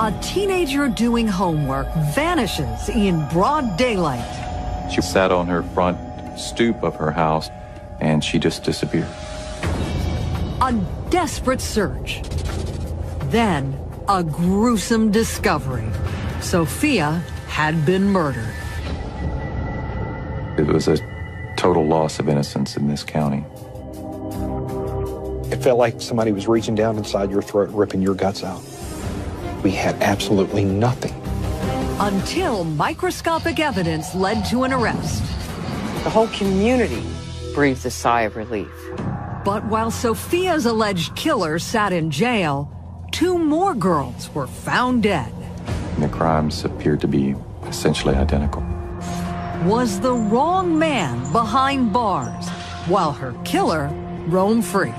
A teenager doing homework vanishes in broad daylight. She sat on her front stoop of her house, and she just disappeared. A desperate search. Then, a gruesome discovery. Sophia had been murdered. It was a total loss of innocence in this county. It felt like somebody was reaching down inside your throat, ripping your guts out. We had absolutely nothing. Until microscopic evidence led to an arrest. The whole community breathed a sigh of relief. But while Sophia's alleged killer sat in jail, 2 more girls were found dead. The crimes appeared to be essentially identical. Was the wrong man behind bars, while her killer roamed free.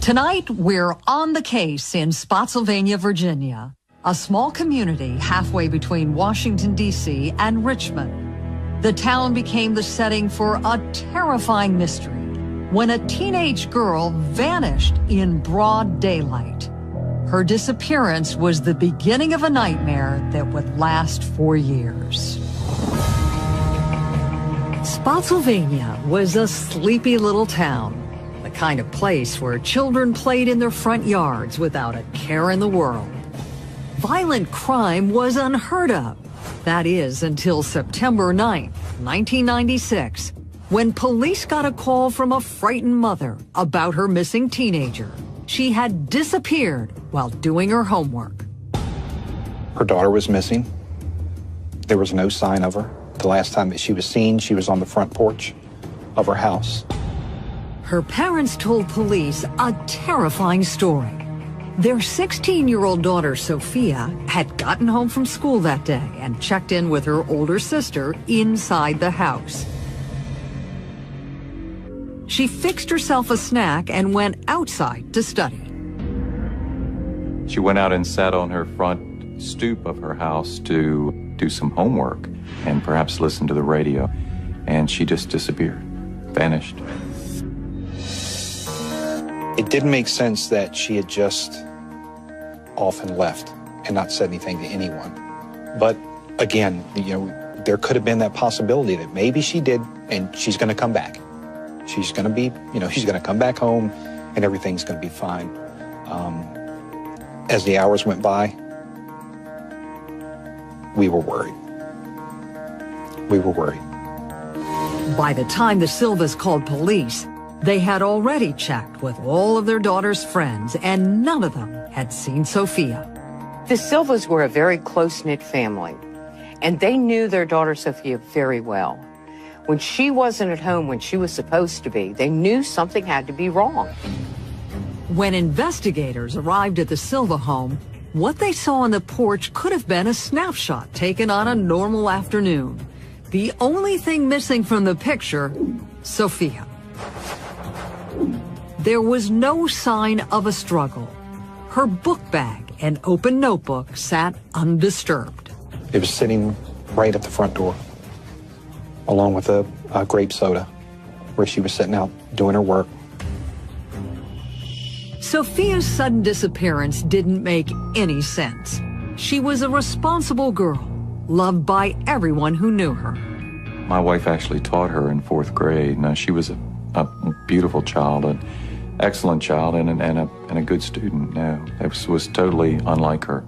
Tonight, we're on the case in Spotsylvania, Virginia, a small community halfway between Washington, D.C. and Richmond. The town became the setting for a terrifying mystery when a teenage girl vanished in broad daylight. Her disappearance was the beginning of a nightmare that would last for years. Spotsylvania was a sleepy little town. The kind of place where children played in their front yards without a care in the world. Violent crime was unheard of. That is, until September 9th, 1996, when police got a call from a frightened mother about her missing teenager. She had disappeared while doing her homework. Her daughter was missing. There was no sign of her. The last time that she was seen, she was on the front porch of her house. Her parents told police a terrifying story. Their 16-year-old daughter, Sophia, had gotten home from school that day and checked in with her older sister inside the house. She fixed herself a snack and went outside to study. She went out and sat on her front stoop of her house to do some homework and perhaps listen to the radio, and she just disappeared, vanished. It didn't make sense that she had just off and left and not said anything to anyone. But again, there could have been that possibility that maybe she did, and she's going to come back. She's going to be, she's going to come back home and everything's going to be fine. As the hours went by, we were worried. We were worried. By the time the Silvas called police, they had already checked with all of their daughter's friends, and none of them had seen Sophia. The Silvas were a very close-knit family, and they knew their daughter Sophia very well. When she wasn't at home when she was supposed to be, they knew something had to be wrong. When investigators arrived at the Silva home, what they saw on the porch could have been a snapshot taken on a normal afternoon. The only thing missing from the picture, Sophia. There was no sign of a struggle. Her book bag and open notebook sat undisturbed. It was sitting right at the front door, along with a grape soda, where she was sitting out doing her work. Sophia's sudden disappearance didn't make any sense. She was a responsible girl, loved by everyone who knew her. My wife actually taught her in 4th grade. Now, she was a beautiful child, an excellent child, and a good student. No, it was totally unlike her.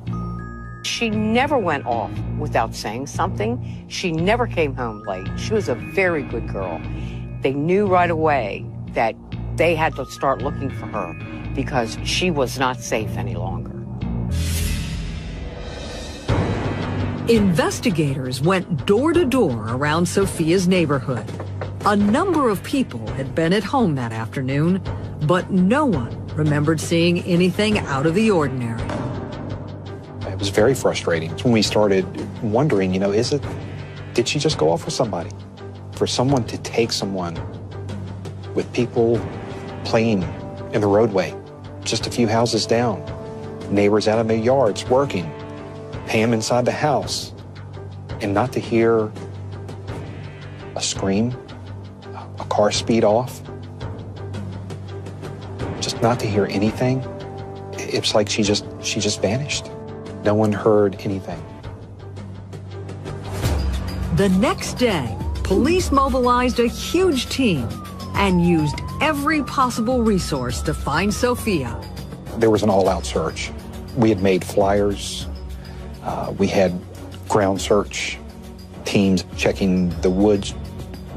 She never went off without saying something. She never came home late. She was a very good girl. They knew right away that they had to start looking for her because she was not safe any longer. Investigators went door to door around Sophia's neighborhood. A number of people had been at home that afternoon, but no one remembered seeing anything out of the ordinary. It was very frustrating when we started wondering, did she just go off with somebody? For someone to take someone with people playing in the roadway, just a few houses down. Neighbors out in their yards working. Pam inside the house. And not to hear a scream, a car speed off, just not to hear anything. It's like she just vanished. No one heard anything. The next day, police mobilized a huge team and used every possible resource to find Sophia. There was an all-out search. We had made flyers. We had ground search teams checking the woods.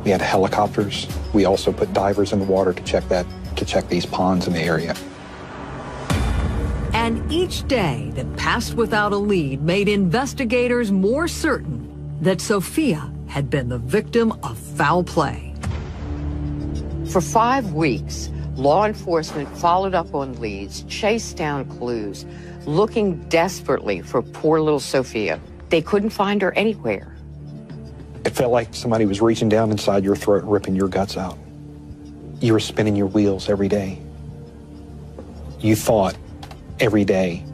We had helicopters. We also put divers in the water to check these ponds in the area. And each day that passed without a lead made investigators more certain that Sophia had been the victim of foul play. For 5 weeks, law enforcement followed up on leads, chased down clues, looking desperately for poor little Sophia. They couldn't find her anywhere. It felt like somebody was reaching down inside your throat, ripping your guts out. You were spinning your wheels every day. You thought every day,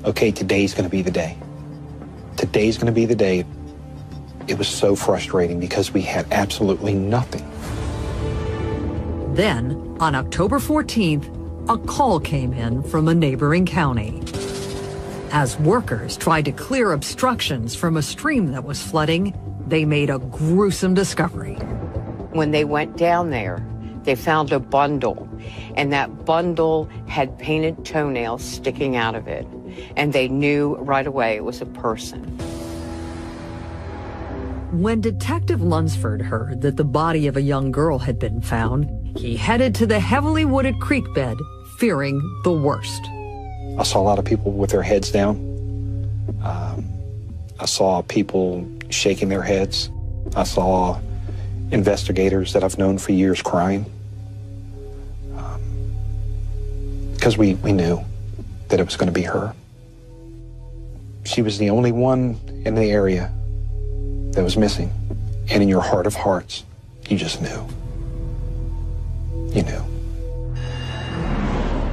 okay, today's going to be the day. Today's going to be the day. It was so frustrating because we had absolutely nothing. Then, on October 14th, a call came in from a neighboring county. As workers tried to clear obstructions from a stream that was flooding, they made a gruesome discovery. When they went down there, they found a bundle, and that bundle had painted toenails sticking out of it. And they knew right away it was a person. When Detective Lunsford heard that the body of a young girl had been found, he headed to the heavily wooded creek bed, fearing the worst. I saw a lot of people with their heads down. I saw people shaking their heads. I saw investigators that I've known for years crying. Because we knew that it was going to be her. She was the only one in the area that was missing. And in your heart of hearts, you just knew. You knew.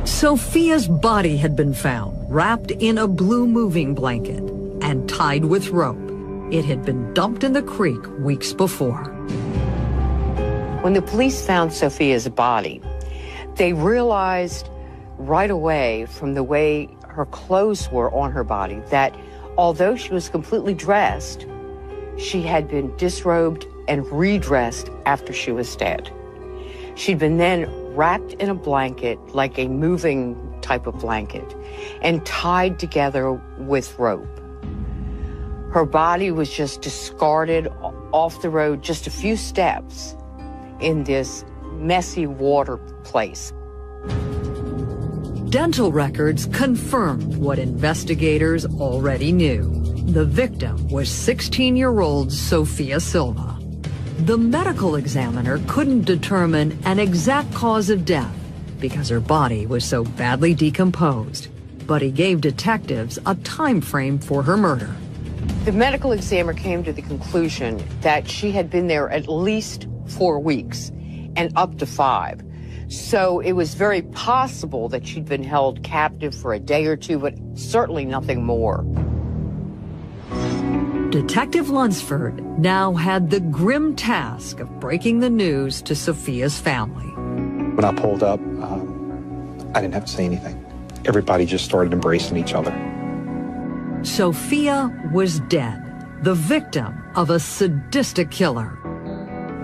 Sophia's body had been found, wrapped in a blue moving blanket and tied with rope. It had been dumped in the creek weeks before. When the police found Sophia's body, they realized right away from the way her clothes were on her body that although she was completely dressed, she had been disrobed and redressed after she was dead. She'd been then wrapped in a blanket, like a moving type of blanket, and tied together with rope. Her body was just discarded off the road just a few steps in this messy water place. Dental records confirmed what investigators already knew. The victim was 16-year-old Sophia Silva. The medical examiner couldn't determine an exact cause of death because her body was so badly decomposed, but he gave detectives a time frame for her murder. The medical examiner came to the conclusion that she had been there at least 4 weeks and up to 5. So it was very possible that she'd been held captive for a day or two, but certainly nothing more. Detective Lunsford now had the grim task of breaking the news to Sophia's family. When I pulled up, I didn't have to say anything. Everybody just started embracing each other. Sophia was dead, the victim of a sadistic killer.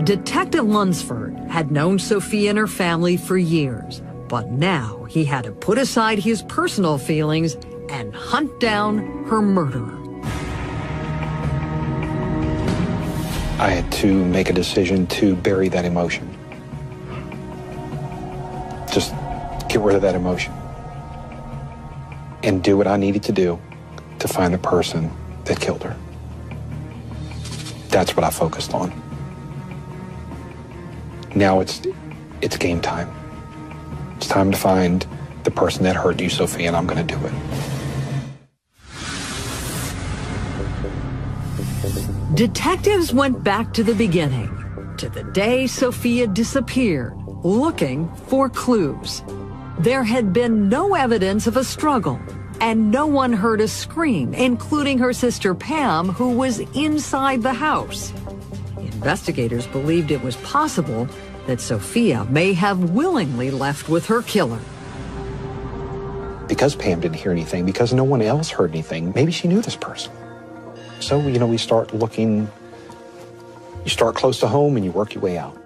Detective Lunsford had known Sophia and her family for years, but now he had to put aside his personal feelings and hunt down her murderer. I had to make a decision to bury that emotion. Just get rid of that emotion and do what I needed to do to find the person that killed her. That's what I focused on. Now it's game time. It's time to find the person that hurt you, Sophia, and I'm going to do it. Detectives went back to the beginning, to the day Sophia disappeared, looking for clues. There had been no evidence of a struggle, and no one heard a scream, including her sister Pam, who was inside the house. Investigators believed it was possible that Sophia may have willingly left with her killer. Because Pam didn't hear anything, because no one else heard anything, maybe she knew this person. So, we start looking, you start close to home and you work your way out.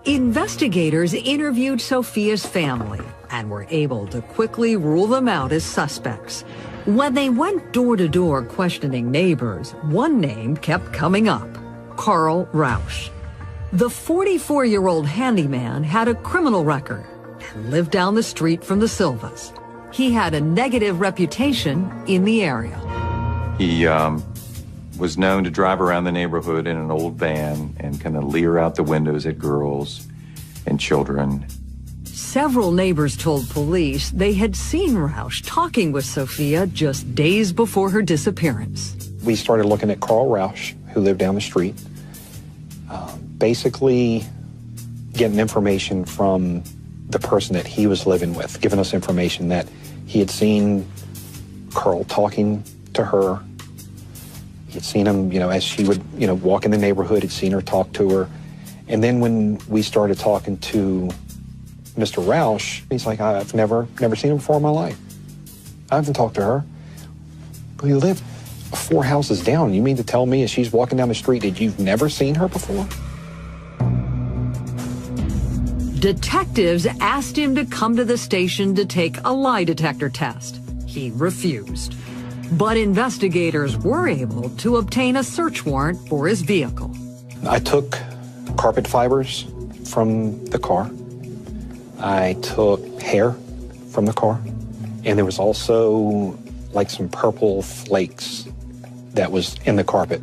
Investigators interviewed Sophia's family and were able to quickly rule them out as suspects. When they went door to door questioning neighbors, one name kept coming up: Carl Rausch. The 44-year-old handyman had a criminal record and lived down the street from the Silvas. He had a negative reputation in the area. He was known to drive around the neighborhood in an old van and kind of leer out the windows at girls and children. Several neighbors told police they had seen Rausch talking with Sophia just days before her disappearance. We started looking at Carl Rausch, who lived down the street, basically getting information from the person that he was living with, giving us information that he had seen Carl talking to her. He had seen him, as she would, walk in the neighborhood, had seen her talk to her. And then when we started talking to Mr. Rausch, he's like, I've never seen him before in my life. I haven't talked to her. We live 4 houses down. You mean to tell me as she's walking down the street that you've never seen her before? Detectives asked him to come to the station to take a lie detector test. He refused. But investigators were able to obtain a search warrant for his vehicle. I took carpet fibers from the car. I took hair from the car. And there was also like some purple flakes that was in the carpet.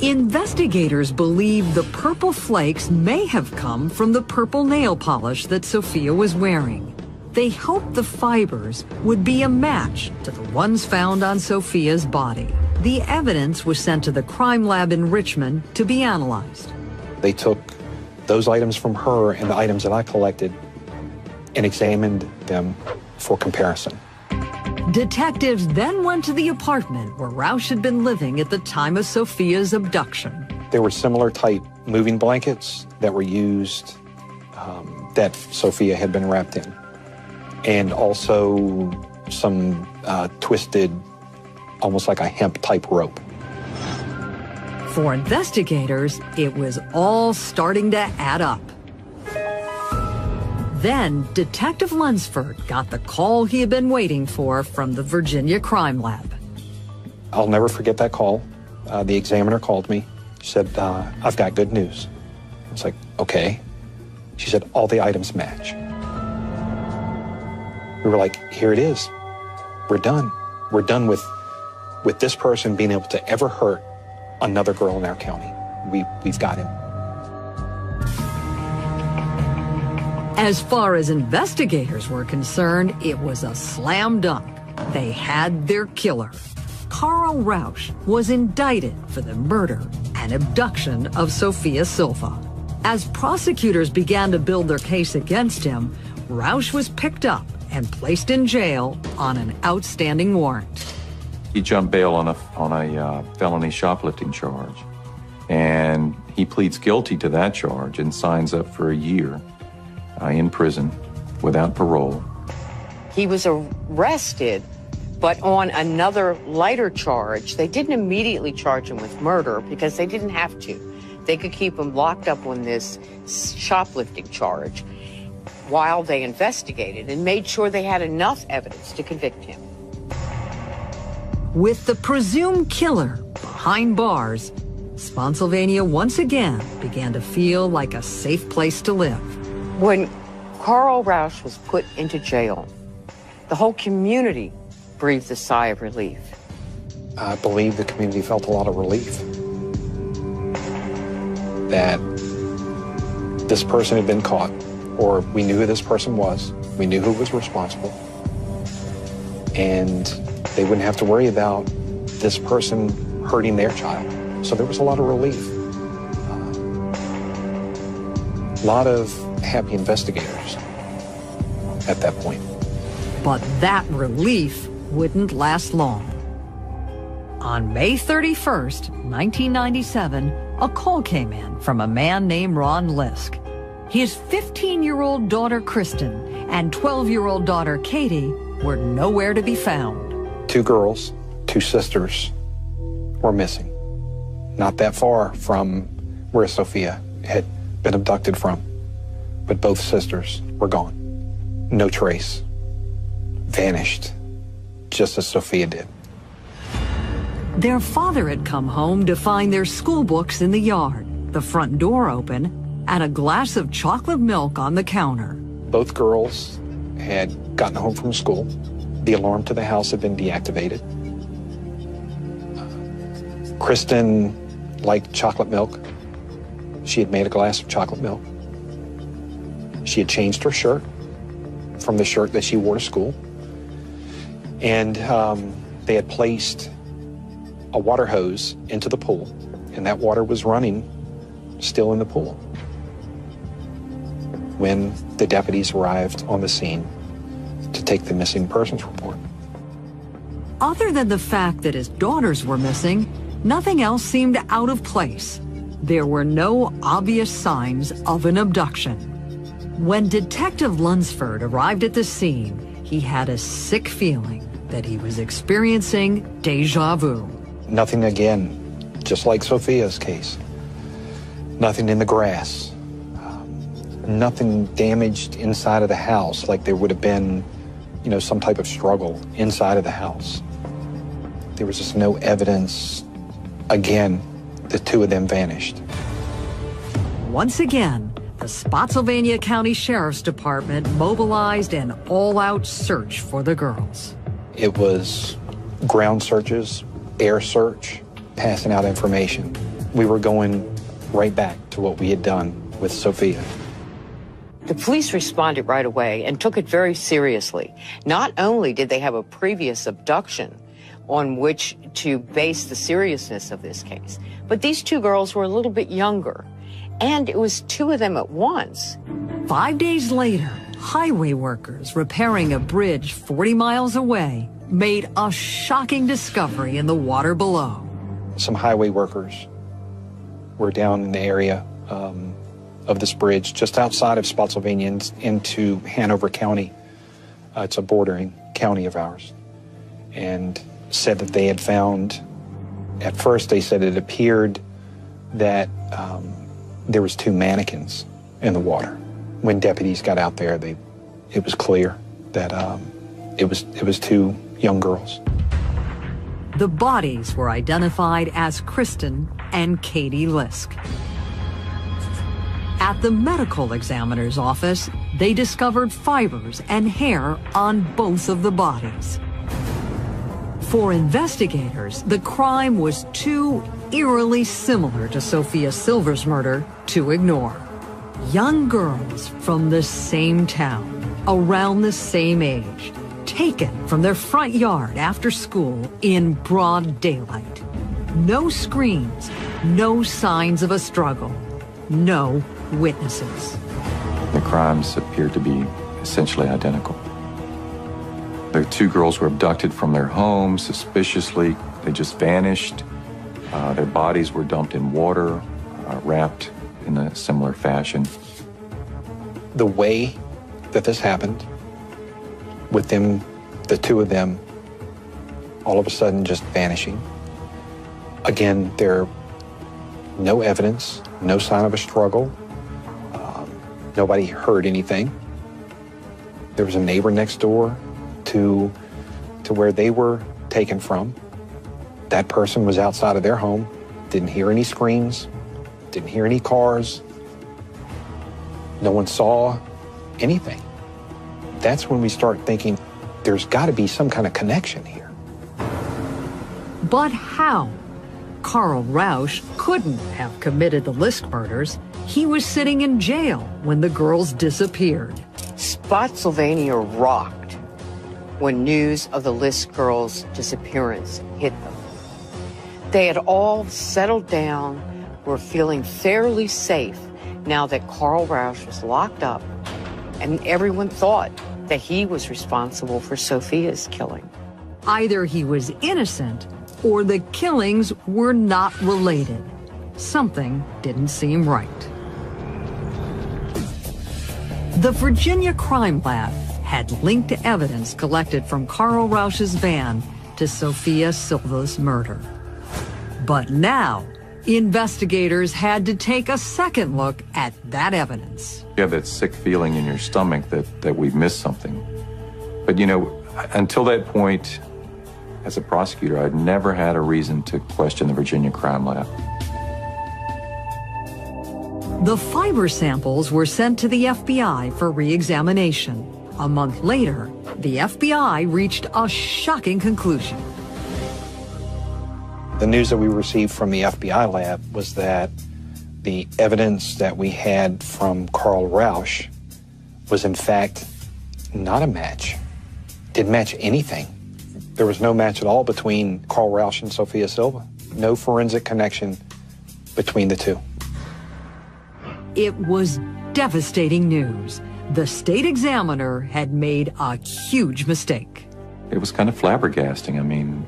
Investigators believe the purple flakes may have come from the purple nail polish that Sophia was wearing. They hoped the fibers would be a match to the ones found on Sophia's body. The evidence was sent to the crime lab in Richmond to be analyzed. They took those items from her and the items that I collected and examined them for comparison. Detectives then went to the apartment where Rausch had been living at the time of Sophia's abduction. There were similar type moving blankets that were used that Sophia had been wrapped in, and also some twisted, almost like a hemp type rope. For investigators, it was all starting to add up. Then, Detective Lunsford got the call he had been waiting for from the Virginia Crime Lab. I'll never forget that call. The examiner called me. She said, I've got good news. I was like, okay. She said, all the items match. We were like, here it is. We're done. We're done with this person being able to ever hurt another girl in our county. We've got him. As far as investigators were concerned, it was a slam dunk. They had their killer. Carl Rausch was indicted for the murder and abduction of Sophia Silva. As prosecutors began to build their case against him, Rausch was picked up and placed in jail on an outstanding warrant. He jumped bail on a felony shoplifting charge, and he pleads guilty to that charge and signs up for a year in prison without parole. He was arrested, but on another lighter charge. They didn't immediately charge him with murder because they didn't have to. They could keep him locked up on this shoplifting charge while they investigated and made sure they had enough evidence to convict him. With the presumed killer behind bars, Spotsylvania once again began to feel like a safe place to live. When Carl Rausch was put into jail, the whole community breathed a sigh of relief. I believe the community felt a lot of relief that this person had been caught, or we knew who this person was, we knew who was responsible, and they wouldn't have to worry about this person hurting their child. So there was a lot of relief. A lot of happy investigators at that point. But that relief wouldn't last long. On May 31st, 1997, a call came in from a man named Ron Lisk. His 15-year-old daughter, Kristen, and 12-year-old daughter, Katie, were nowhere to be found. 2 girls, 2 sisters were missing. Not that far from where Sophia had been abducted from. But both sisters were gone. No trace. Vanished, just as Sophia did. Their father had come home to find their school books in the yard, the front door open, and a glass of chocolate milk on the counter. Both girls had gotten home from school. The alarm to the house had been deactivated. Kristen liked chocolate milk. She had made a glass of chocolate milk. She had changed her shirt from the shirt that she wore to school. And they had placed a water hose into the pool, and that water was running still in the pool when the deputies arrived on the scene to take the missing persons report. Other than the fact that his daughters were missing, nothing else seemed out of place. There were no obvious signs of an abduction. When Detective Lunsford arrived at the scene, he had a sick feeling that he was experiencing déjà vu. Nothing again, just like Sophia's case. Nothing in the grass. Nothing damaged inside of the house, like there would have been, some type of struggle inside of the house. There was just no evidence. Again, the 2 of them vanished. Once again, the Spotsylvania County Sheriff's Department mobilized an all-out search for the girls. It was ground searches, air search, passing out information. We were going right back to what we had done with Sophia. The police responded right away and took it very seriously. Not only did they have a previous abduction on which to base the seriousness of this case, but these 2 girls were a little bit younger, and it was 2 of them at once. 5 days later, highway workers repairing a bridge 40 miles away made a shocking discovery in the water below. Some highway workers were down in the area of this bridge just outside of Spotsylvania into Hanover County. It's a bordering county of ours. And said that they had found, at first they said it appeared that there was 2 mannequins in the water. When deputies got out there, it was clear that it was 2 young girls. The bodies were identified as Kristen and Katie Lisk. At the medical examiner's office, they discovered fibers and hair on both of the bodies. For investigators, the crime was too eerily similar to Sophia Silver's murder to ignore. Young girls from the same town, around the same age, taken from their front yard after school in broad daylight. No screams, no signs of a struggle, no witnesses. The crimes appeared to be essentially identical. The 2 girls were abducted from their home suspiciously. They just vanished. Their bodies were dumped in water, wrapped in a similar fashion. The way that this happened, with them, the 2 of them, all of a sudden just vanishing. Again, there no evidence, no sign of a struggle. Nobody heard anything. There was a neighbor next door to where they were taken from. That person was outside of their home, didn't hear any screams, didn't hear any cars. No one saw anything. That's when we start thinking there's got to be some kind of connection here. But how? Carl Rausch couldn't have committed the Lisk murders. He was sitting in jail when the girls disappeared. Spotsylvania rocked when news of the Lisk girls' disappearance hit them. They had all settled down, were feeling fairly safe now that Carl Rausch was locked up, and everyone thought that he was responsible for Sophia's killing. Either he was innocent or the killings were not related. Something didn't seem right. The Virginia Crime Lab had linked evidence collected from Carl Rausch's van to Sophia Silva's murder. But now, investigators had to take a second look at that evidence. You have that sick feeling in your stomach that we've missed something. But you know, until that point, as a prosecutor, I'd never had a reason to question the Virginia Crime Lab. The fiber samples were sent to the FBI for re-examination. A month later, the FBI reached a shocking conclusion. The news that we received from the FBI lab was that the evidence that we had from Carl Rausch was in fact not a match. Didn't match anything. There was no match at all between Carl Rausch and Sophia Silva. No forensic connection between the two. It was devastating news. The state examiner had made a huge mistake. It was kind of flabbergasting. I mean,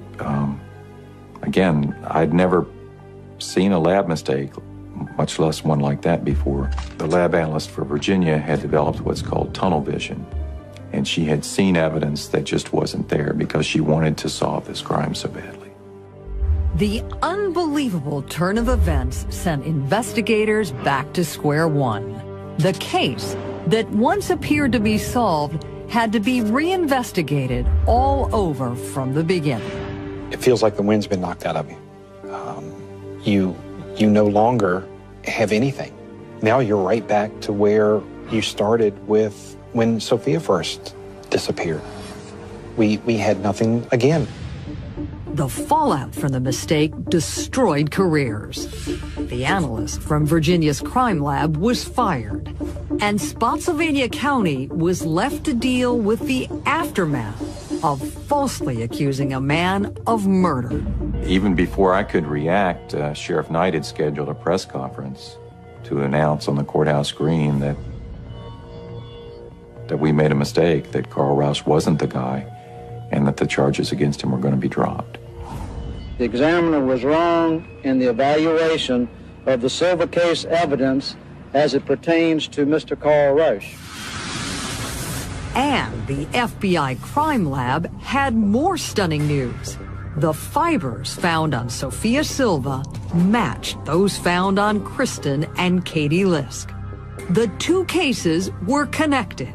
again, I'd never seen a lab mistake, much less one like that before. The lab analyst for Virginia had developed what's called tunnel vision, and she had seen evidence that just wasn't there because she wanted to solve this crime so badly. The unbelievable turn of events sent investigators back to square one. The case that once appeared to be solved had to be reinvestigated all over from the beginning. It feels like the wind's been knocked out of you. You no longer have anything. Now you're right back to where you started with when Sophia first disappeared. We had nothing again. The fallout from the mistake destroyed careers. The analyst from Virginia's crime lab was fired, and Spotsylvania County was left to deal with the aftermath of falsely accusing a man of murder. Even before I could react, Sheriff Knight had scheduled a press conference to announce on the courthouse green that we made a mistake, that Carl Rausch wasn't the guy, and that the charges against him were going to be dropped. The examiner was wrong in the evaluation of the Silva case evidence as it pertains to Mr. Carl Rausch. And the FBI crime lab had more stunning news. The fibers found on Sophia Silva matched those found on Kristen and Katie Lisk. The two cases were connected,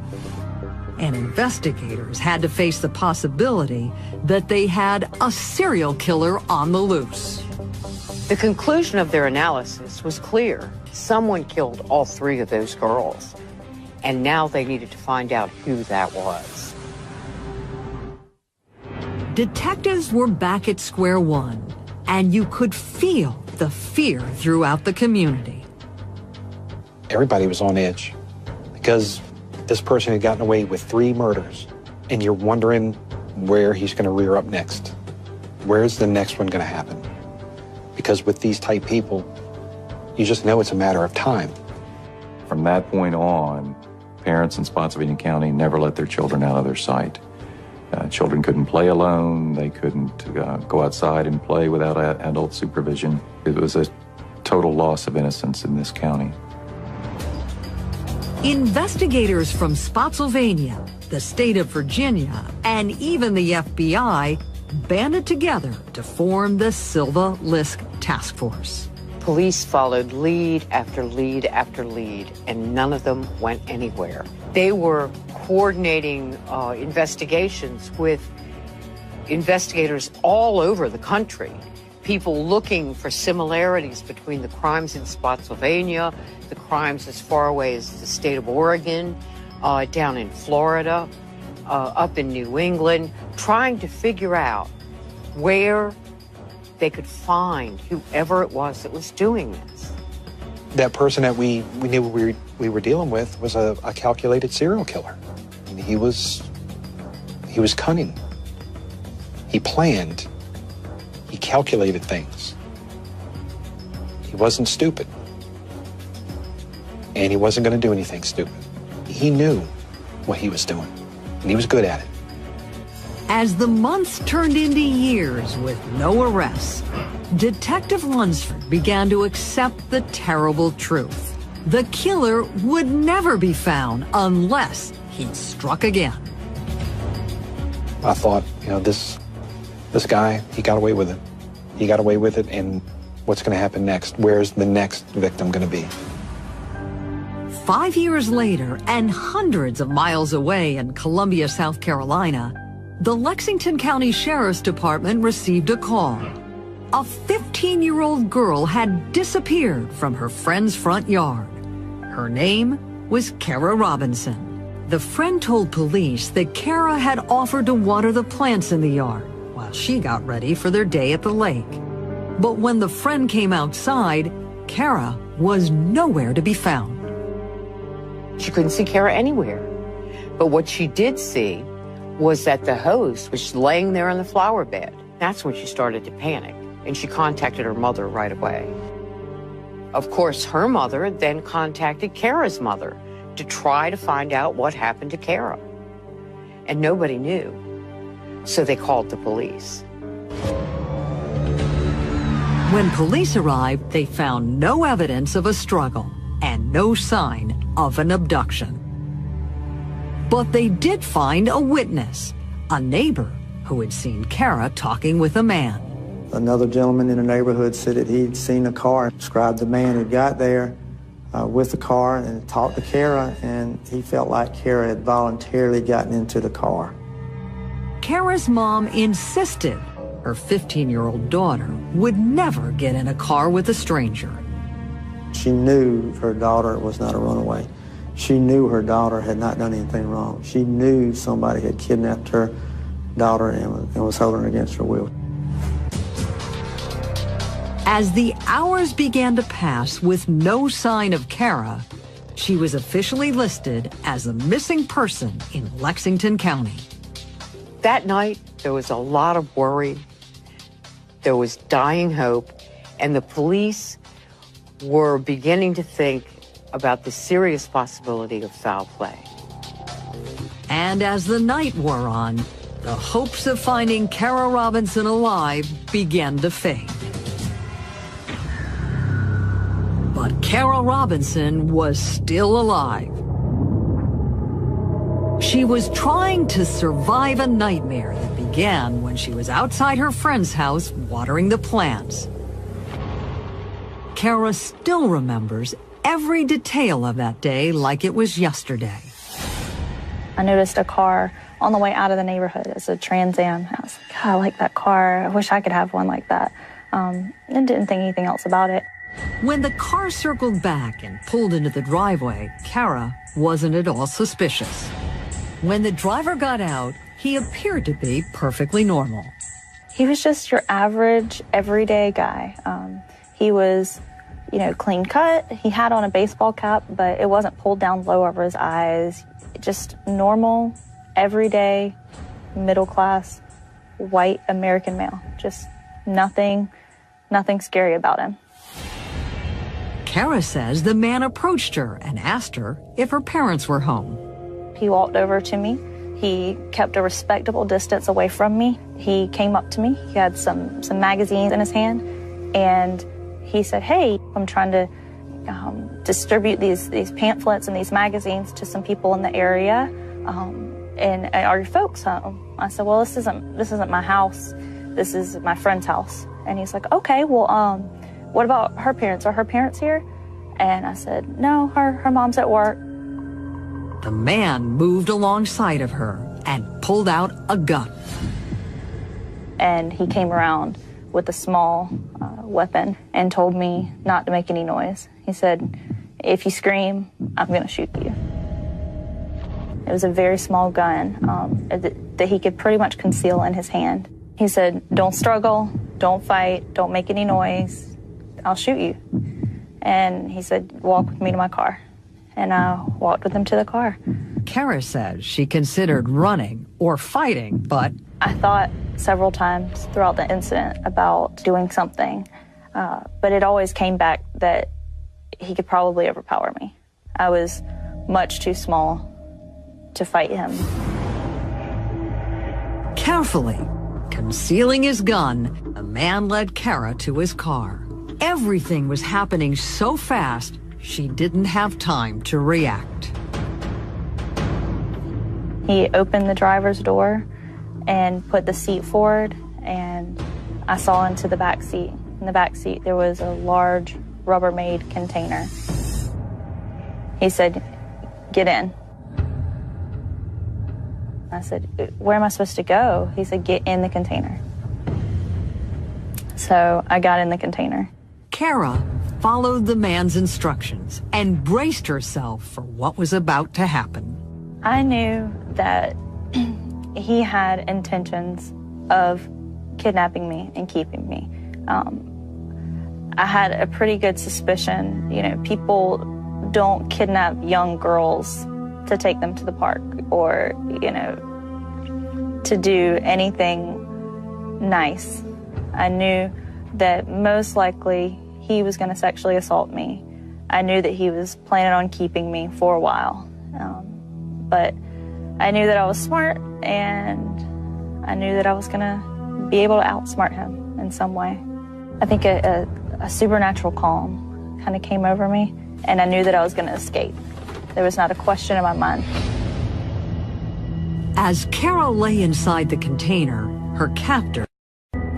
and investigators had to face the possibility that they had a serial killer on the loose. The conclusion of their analysis was clear. Someone killed all three of those girls, and now they needed to find out who that was. Detectives were back at square one, and you could feel the fear throughout the community. Everybody was on edge because this person had gotten away with 3 murders, and you're wondering where he's going to rear up next. Where's the next one going to happen? Because with these type people, you just know it's a matter of time. From that point on, parents in Spotsylvania County never let their children out of their sight. Children couldn't play alone. They couldn't go outside and play without adult supervision. It was a total loss of innocence in this county. Investigators from Spotsylvania, the state of Virginia, and even the FBI banded together to form the Silva Lisk Task Force. Police followed lead after lead after lead, and none of them went anywhere. They were coordinating investigations with investigators all over the country, people looking for similarities between the crimes in Spotsylvania, the crimes as far away as the state of Oregon, down in Florida, up in New England, trying to figure out where they could find whoever it was that was doing this. That person that we knew we were dealing with was a calculated serial killer. I mean, he was cunning. He planned. He calculated things. He wasn't stupid. and he wasn't going to do anything stupid. He knew what he was doing, and he was good at it. As the months turned into years with no arrests, Detective Lunsford began to accept the terrible truth. The killer would never be found unless he struck again. I thought, you know, this guy, he got away with it. He got away with it, and what's going to happen next? Where's the next victim going to be? 5 years later, and hundreds of miles away in Columbia, South Carolina, the Lexington County Sheriff's Department received a call. A 15-year-old girl had disappeared from her friend's front yard. Her name was Kara Robinson. The friend told police that Kara had offered to water the plants in the yard while she got ready for their day at the lake. But when the friend came outside, Kara was nowhere to be found. She couldn't see Kara anywhere. But what she did see was that the hose was laying there in the flower bed. That's when she started to panic, and she contacted her mother right away. Of course, her mother then contacted Kara's mother to try to find out what happened to Kara. And nobody knew, so they called the police. When police arrived, they found no evidence of a struggle and no sign of an abduction. But they did find a witness, a neighbor who had seen Kara talking with a man. Another gentleman in the neighborhood said that he'd seen a car, described the man who got there with the car and talked to Kara, and he felt like Kara had voluntarily gotten into the car. Kara's mom insisted her 15-year-old daughter would never get in a car with a stranger. She knew her daughter was not a runaway. She knew her daughter had not done anything wrong. She knew somebody had kidnapped her daughter and was holding her against her will. As the hours began to pass with no sign of Kara, she was officially listed as a missing person in Lexington County. That night, there was a lot of worry. There was dying hope, and the police were beginning to think about the serious possibility of foul play. And as the night wore on, the hopes of finding Kara Robinson alive began to fade. But Kara Robinson was still alive. She was trying to survive a nightmare that began when she was outside her friend's house watering the plants. Kara still remembers every detail of that day like it was yesterday. I noticed a car on the way out of the neighborhood. It's a Trans Am. I was like, God, I like that car. I wish I could have one like that. And didn't think anything else about it. When the car circled back and pulled into the driveway, Kara wasn't at all suspicious. When the driver got out, he appeared to be perfectly normal. He was just your average, everyday guy. He was, clean cut. He had on a baseball cap, but it wasn't pulled down low over his eyes. Just normal, everyday, middle-class, white American male. Just nothing scary about him. Kara says the man approached her and asked her if her parents were home. He walked over to me. He kept a respectable distance away from me. He came up to me. He had some magazines in his hand, and he said, "Hey, I'm trying to distribute these pamphlets and these magazines to some people in the area. And are your folks home?" I said, "Well, this isn't my house. This is my friend's house." And he's like, "Okay, well, what about her parents? Are her parents here?" And I said, "No, her mom's at work." The man moved alongside of her and pulled out a gun. And he came around with a small weapon and told me not to make any noise. He said, "If you scream, I'm going to shoot you." It was a very small gun that he could pretty much conceal in his hand. He said, "Don't struggle, don't fight, don't make any noise. I'll shoot you." And he said, "Walk with me to my car." And I walked with him to the car. Kara says she considered running or fighting, but I thought several times throughout the incident about doing something, but it always came back that he could probably overpower me. I was much too small to fight him. Carefully concealing his gun, the man led Kara to his car. Everything was happening so fast, she didn't have time to react. He opened the driver's door and put the seat forward, and I saw into the back seat. In the back seat, there was a large Rubbermaid container. He said, "Get in." I said, "Where am I supposed to go?" He said, "Get in the container." So I got in the container. Kara followed the man's instructions and braced herself for what was about to happen. I knew that he had intentions of kidnapping me and keeping me. I had a pretty good suspicion, people don't kidnap young girls to take them to the park or, to do anything nice. I knew that most likely he was going to sexually assault me. I knew that he was planning on keeping me for a while. But I knew that I was smart, and I knew that I was going to be able to outsmart him in some way. I think a supernatural calm kind of came over me, and I knew that I was going to escape. There was not a question in my mind. As Kara lay inside the container, her captor,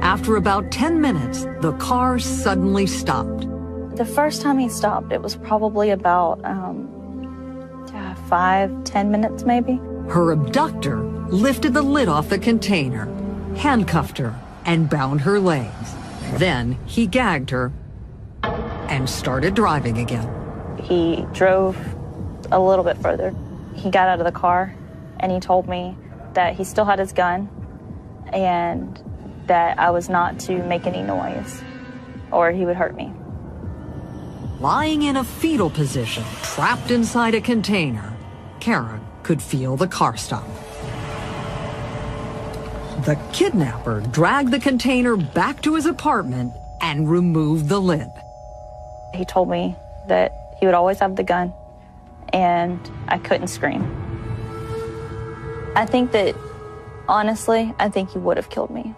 after about 10 minutes, the car suddenly stopped. The first time he stopped, it was probably about 5-10 minutes maybe. Her abductor lifted the lid off the container, handcuffed her, and bound her legs. Then he gagged her and started driving again. He drove a little bit further. He got out of the car and he told me that he still had his gun and that I was not to make any noise or he would hurt me. Lying in a fetal position, trapped inside a container, Kara could feel the car stop. The kidnapper dragged the container back to his apartment and removed the lid. He told me that he would always have the gun and I couldn't scream. I think that, honestly, I think he would have killed me.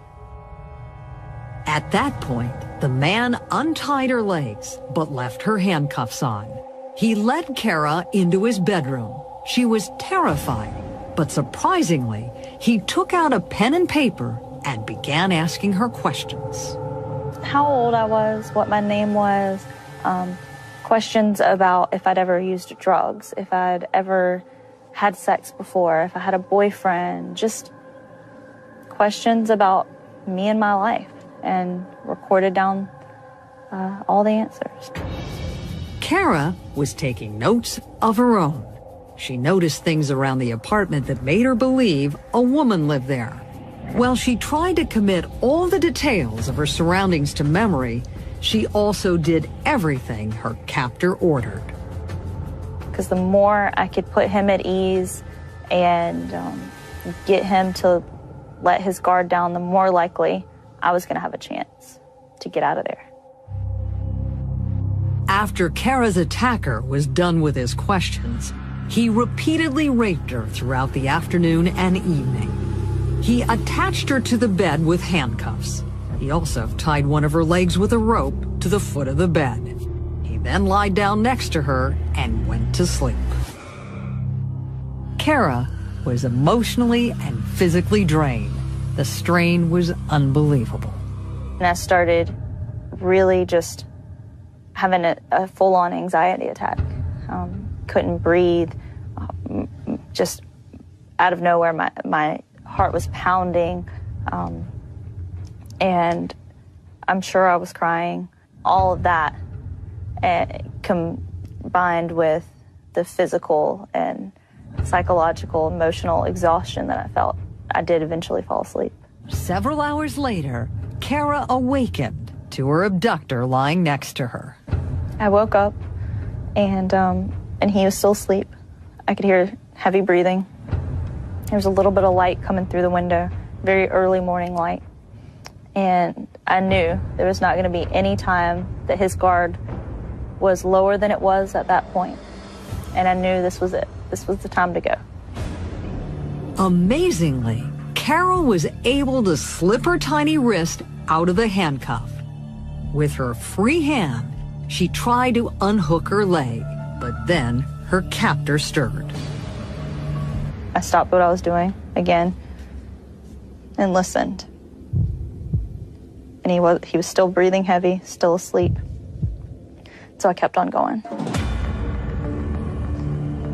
At that point, the man untied her legs but left her handcuffs on. He led Kara into his bedroom. She was terrified, but surprisingly, he took out a pen and paper and began asking her questions. How old I was, what my name was, questions about if I'd ever used drugs, if I'd ever had sex before, if I had a boyfriend, just questions about me and my life, and recorded down all the answers. Kara was taking notes of her own. She noticed things around the apartment that made her believe a woman lived there. While she tried to commit all the details of her surroundings to memory, she also did everything her captor ordered. Because the more I could put him at ease and get him to let his guard down, the more likely I was going to have a chance to get out of there. After Kara's attacker was done with his questions, he repeatedly raped her throughout the afternoon and evening. He attached her to the bed with handcuffs. He also tied one of her legs with a rope to the foot of the bed. He then lied down next to her and went to sleep. Kara was emotionally and physically drained. The strain was unbelievable. And I started really just having a full-on anxiety attack. Couldn't breathe. Just out of nowhere, my heart was pounding. And I'm sure I was crying. All of that combined with the physical and psychological, emotional exhaustion that I felt, I did eventually fall asleep. Several hours later, Kara awakened to her abductor lying next to her. I woke up and he was still asleep. I could hear heavy breathing. There was a little bit of light coming through the window, very early morning light. And I knew there was not going to be any time that his guard was lower than it was at that point. and I knew this was it. This was the time to go. Amazingly, Kara was able to slip her tiny wrist out of the handcuff. With her free hand, she tried to unhook her leg, but then her captor stirred. I stopped what I was doing again and listened. And he was still breathing heavy, still asleep. So I kept on going.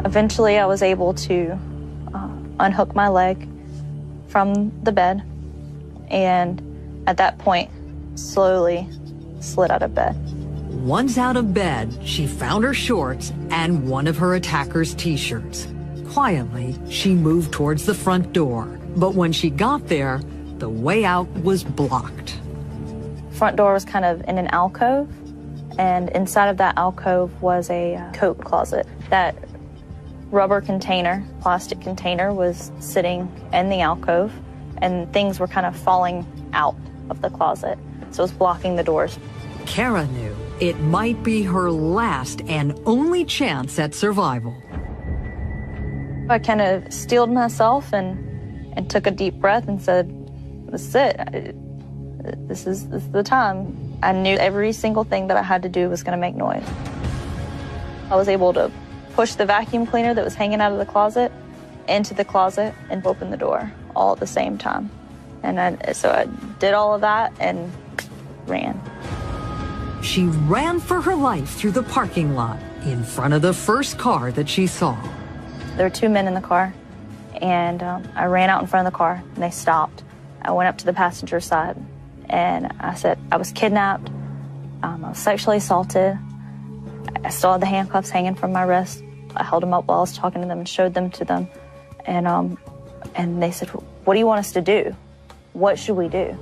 Eventually, I was able to unhook my leg from the bed, and at that point, slowly slid out of bed. Once out of bed, she found her shorts and one of her attacker's t-shirts. Quietly, she moved towards the front door, but when she got there, the way out was blocked. Front door was kind of in an alcove, and inside of that alcove was a coat closet. That rubber container, plastic container, was sitting in the alcove, and things were kind of falling out of the closet, so it was blocking the doors. Kara knew it might be her last and only chance at survival. I kind of steeled myself and took a deep breath and said, "This is it. This is the time." I knew every single thing that I had to do was going to make noise. I was able to push the vacuum cleaner that was hanging out of the closet into the closet and open the door all at the same time. And so I did all of that and ran. She ran for her life through the parking lot in front of the first car that she saw. There were two men in the car, and I ran out in front of the car, and they stopped. I went up to the passenger side, and I said, I was kidnapped, I was sexually assaulted, I still had the handcuffs hanging from my wrist. I held them up while I was talking to them and showed them to them, and they said, "What do you want us to do? What should we do?"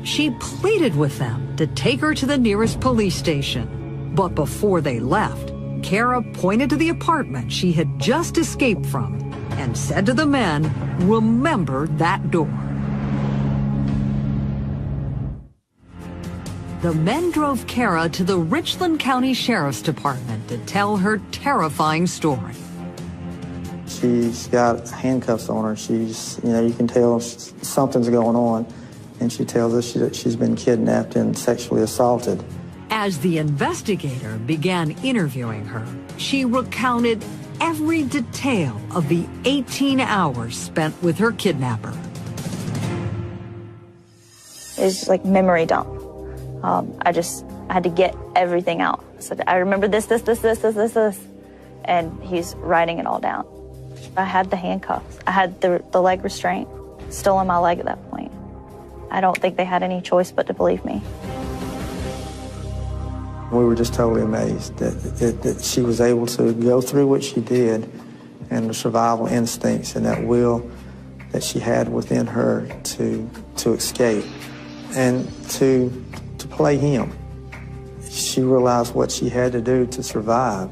She pleaded with them to take her to the nearest police station. But before they left, Kara pointed to the apartment she had just escaped from and said to the men, "Remember that door." The men drove Kara to the Richland County Sheriff's Department to tell her terrifying story. She's got handcuffs on her. You can tell something's going on. And she tells us that she's been kidnapped and sexually assaulted. As the investigator began interviewing her, she recounted every detail of the 18 hours spent with her kidnapper. It was just like memory dump. I had to get everything out. So I remember this. And he's writing it all down. I had the handcuffs. I had the leg restraint still on my leg at that point. I don't think they had any choice but to believe me. We were just totally amazed that she was able to go through what she did, and the survival instincts and that will that she had within her to escape and to play him. She realized what she had to do to survive.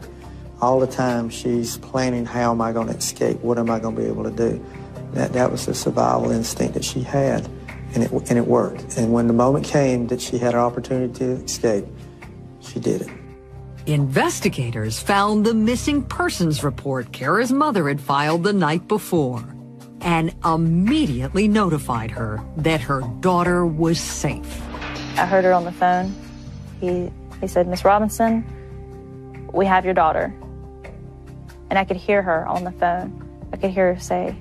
All the time she's planning, how am I going to escape? What am I going to be able to do? That was the survival instinct that she had, and it worked. And when the moment came that she had an opportunity to escape, she did it. Investigators found the missing persons report Kara's mother had filed the night before and immediately notified her that her daughter was safe. I heard her on the phone. He said, "Miss Robinson, we have your daughter." And I could hear her on the phone. I could hear her say,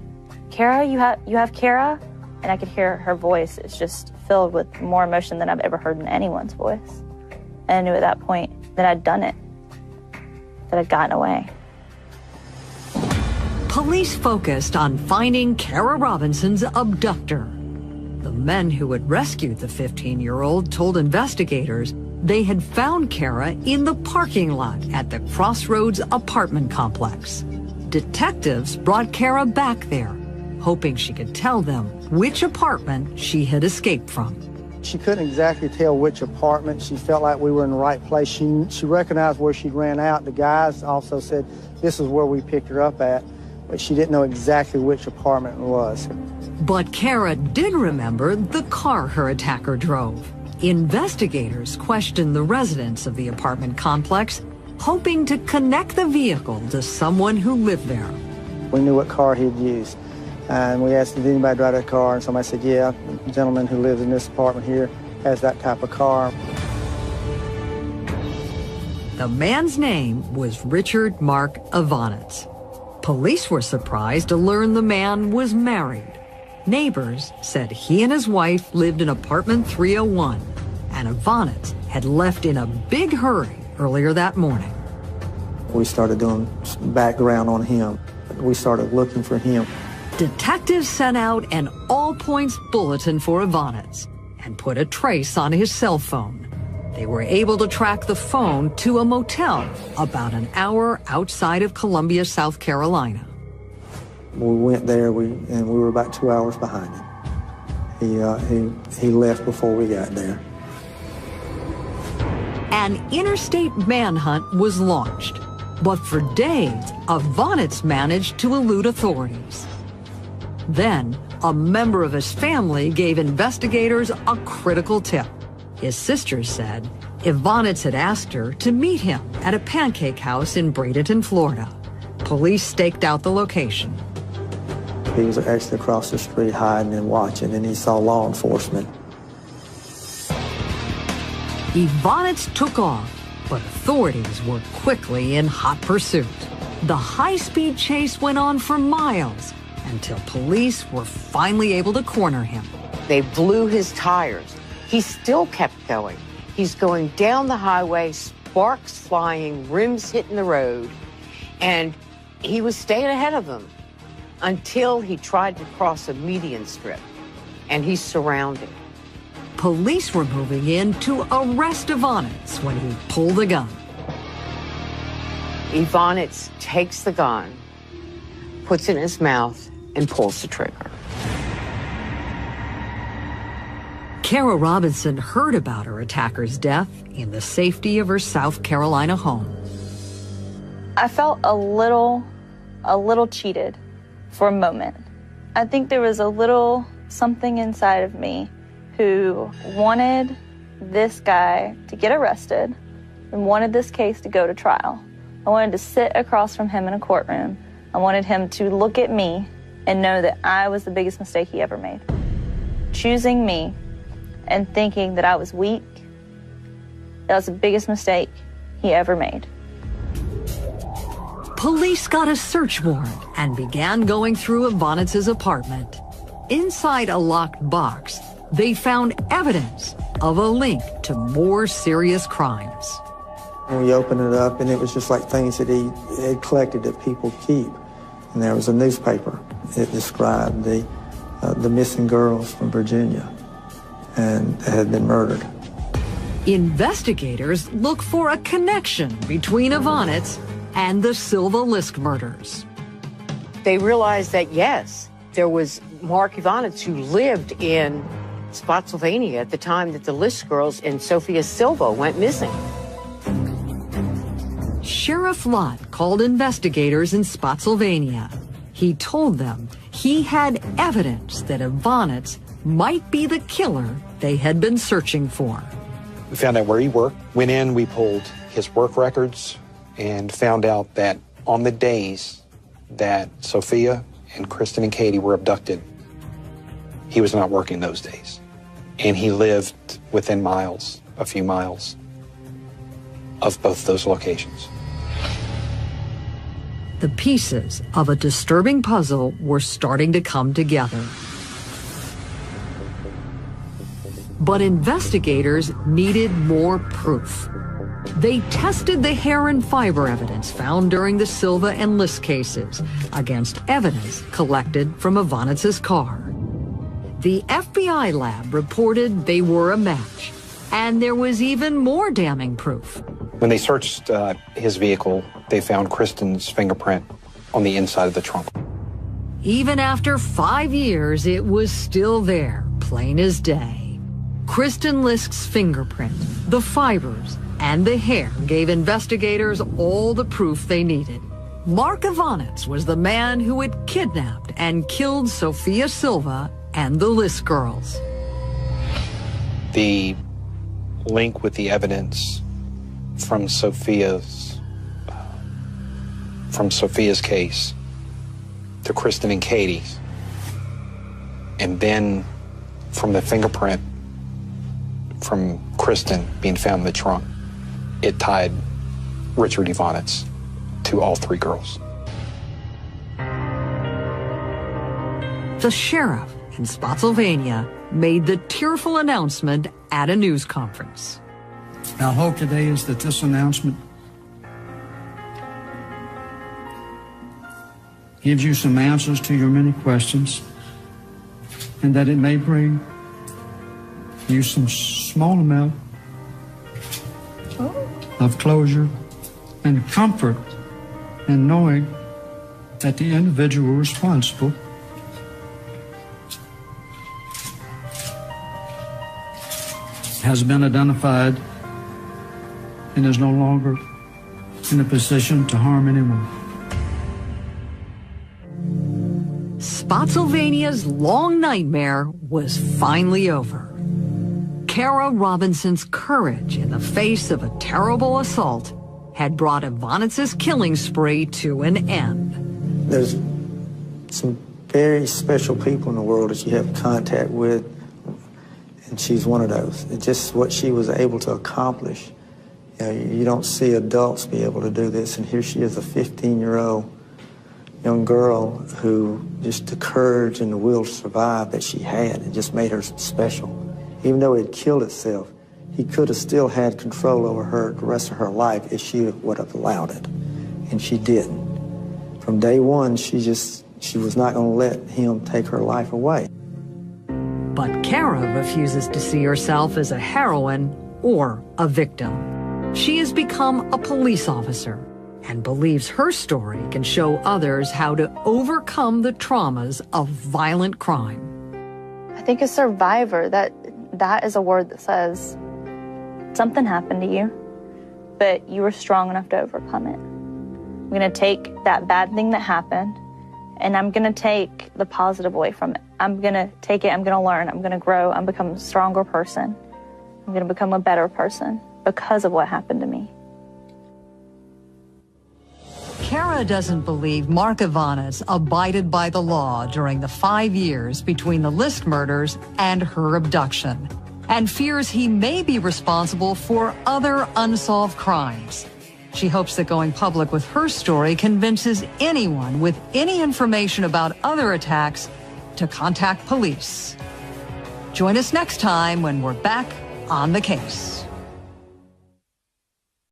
"Kara, you have Kara?" And I could hear her voice. It's just filled with more emotion than I've ever heard in anyone's voice. And I knew at that point that I'd done it, that I'd gotten away. Police focused on finding Kara Robinson's abductor. The men who had rescued the 15-year-old told investigators they had found Kara in the parking lot at the Crossroads apartment complex. Detectives brought Kara back there, hoping she could tell them which apartment she had escaped from. She couldn't exactly tell which apartment. She felt like we were in the right place. She recognized where she ran out. The guys also said this is where we picked her up at, but she didn't know exactly which apartment it was. But Kara did remember the car her attacker drove. Investigators questioned the residents of the apartment complex, hoping to connect the vehicle to someone who lived there. We knew what car he'd used. And we asked, did anybody drive that car? And somebody said, yeah, the gentleman who lives in this apartment here has that type of car. The man's name was Richard Mark Evonitz. Police were surprised to learn the man was married. Neighbors said he and his wife lived in apartment 301, and Evonitz had left in a big hurry earlier that morning. We started doing background on him. We started looking for him. Detectives sent out an all-points bulletin for Evonitz and put a trace on his cell phone. They were able to track the phone to a motel about an hour outside of Columbia, South Carolina. We went there, and we were about 2 hours behind him. He left before we got there. An interstate manhunt was launched, but for days, Evonitz managed to elude authorities. Then, a member of his family gave investigators a critical tip. His sister said Evonitz had asked her to meet him at a pancake house in Bradenton, Florida. Police staked out the location. He was actually across the street hiding and watching, and he saw law enforcement. Evonitz took off, but authorities were quickly in hot pursuit. The high-speed chase went on for miles until police were finally able to corner him. They blew his tires. He still kept going. He's going down the highway, sparks flying, rims hitting the road, and he was staying ahead of them until he tried to cross a median strip, and he's surrounded. Police were moving in to arrest Evonitz when he pulled a gun. Evonitz takes the gun, puts it in his mouth, and pulls the trigger. Kara Robinson heard about her attacker's death in the safety of her South Carolina home. I felt a little cheated for a moment. I think there was a little something inside of me who wanted this guy to get arrested and wanted this case to go to trial. I wanted to sit across from him in a courtroom. I wanted him to look at me and know that I was the biggest mistake he ever made. Choosing me and thinking that I was weak, that was the biggest mistake he ever made. Police got a search warrant and began going through Evonitz's apartment. Inside a locked box, they found evidence of a link to more serious crimes. And we opened it up, and it was just like things that he had collected that people keep. And there was a newspaper. It described the missing girls from Virginia and that had been murdered. Investigators look for a connection between Evonitz and the Silva Lisk murders. They realized that, yes, there was Mark Evonitz who lived in Spotsylvania at the time that the Lisk girls and Sophia Silva went missing. Sheriff Lott called investigators in Spotsylvania. He told them he had evidence that Evonitz might be the killer they had been searching for. We found out where he worked, went in, we pulled his work records, and found out that on the days that Sophia and Kristen and Katie were abducted, he was not working those days. And he lived within miles, a few miles, of both those locations. The pieces of a disturbing puzzle were starting to come together. But investigators needed more proof. They tested the hair and fiber evidence found during the Silva and Lisk cases against evidence collected from Evonitz's car. The FBI lab reported they were a match, and there was even more damning proof. When they searched his vehicle, they found Kristen's fingerprint on the inside of the trunk. Even after 5 years, it was still there, plain as day. Kristen Lisk's fingerprint, the fibers, and the hair gave investigators all the proof they needed. Mark Evonitz was the man who had kidnapped and killed Sophia Silva and the Lisk girls. The link with the evidence from Sophia's from Sophia's case to Kristen and Katie's, and then from the fingerprint from Kristen being found in the trunk, it tied Richard Evonitz to all three girls. The sheriff in Spotsylvania made the tearful announcement at a news conference. Our hope today is that this announcement gives you some answers to your many questions, and that it may bring you some small amount of closure and comfort in knowing that the individual responsible has been identified and is no longer in a position to harm anyone. Spotsylvania's long nightmare was finally over. Kara Robinson's courage in the face of a terrible assault had brought Evonitz's killing spree to an end. There's some very special people in the world that you have contact with, and she's one of those. It's just what she was able to accomplish. You know, you don't see adults be able to do this, and here she is, a 15-year-old young girl who just the courage and the will to survive that she had, it just made her special. Even though it killed itself, he could have still had control over her the rest of her life if she would have allowed it, and she didn't. From day one, she was not going to let him take her life away. But Kara refuses to see herself as a heroine or a victim. She has become a police officer and believes her story can show others how to overcome the traumas of violent crime. I think a survivor, that is a word that says something happened to you, but you were strong enough to overcome it. I'm going to take that bad thing that happened, and I'm going to take the positive away from it. I'm going to take it, I'm going to learn, I'm going to grow, I'm become a stronger person. I'm going to become a better person because of what happened to me. Kara doesn't believe Mark Evonitz abided by the law during the 5 years between the List murders and her abduction, and fears he may be responsible for other unsolved crimes. She hopes that going public with her story convinces anyone with any information about other attacks to contact police. Join us next time when we're back on the case.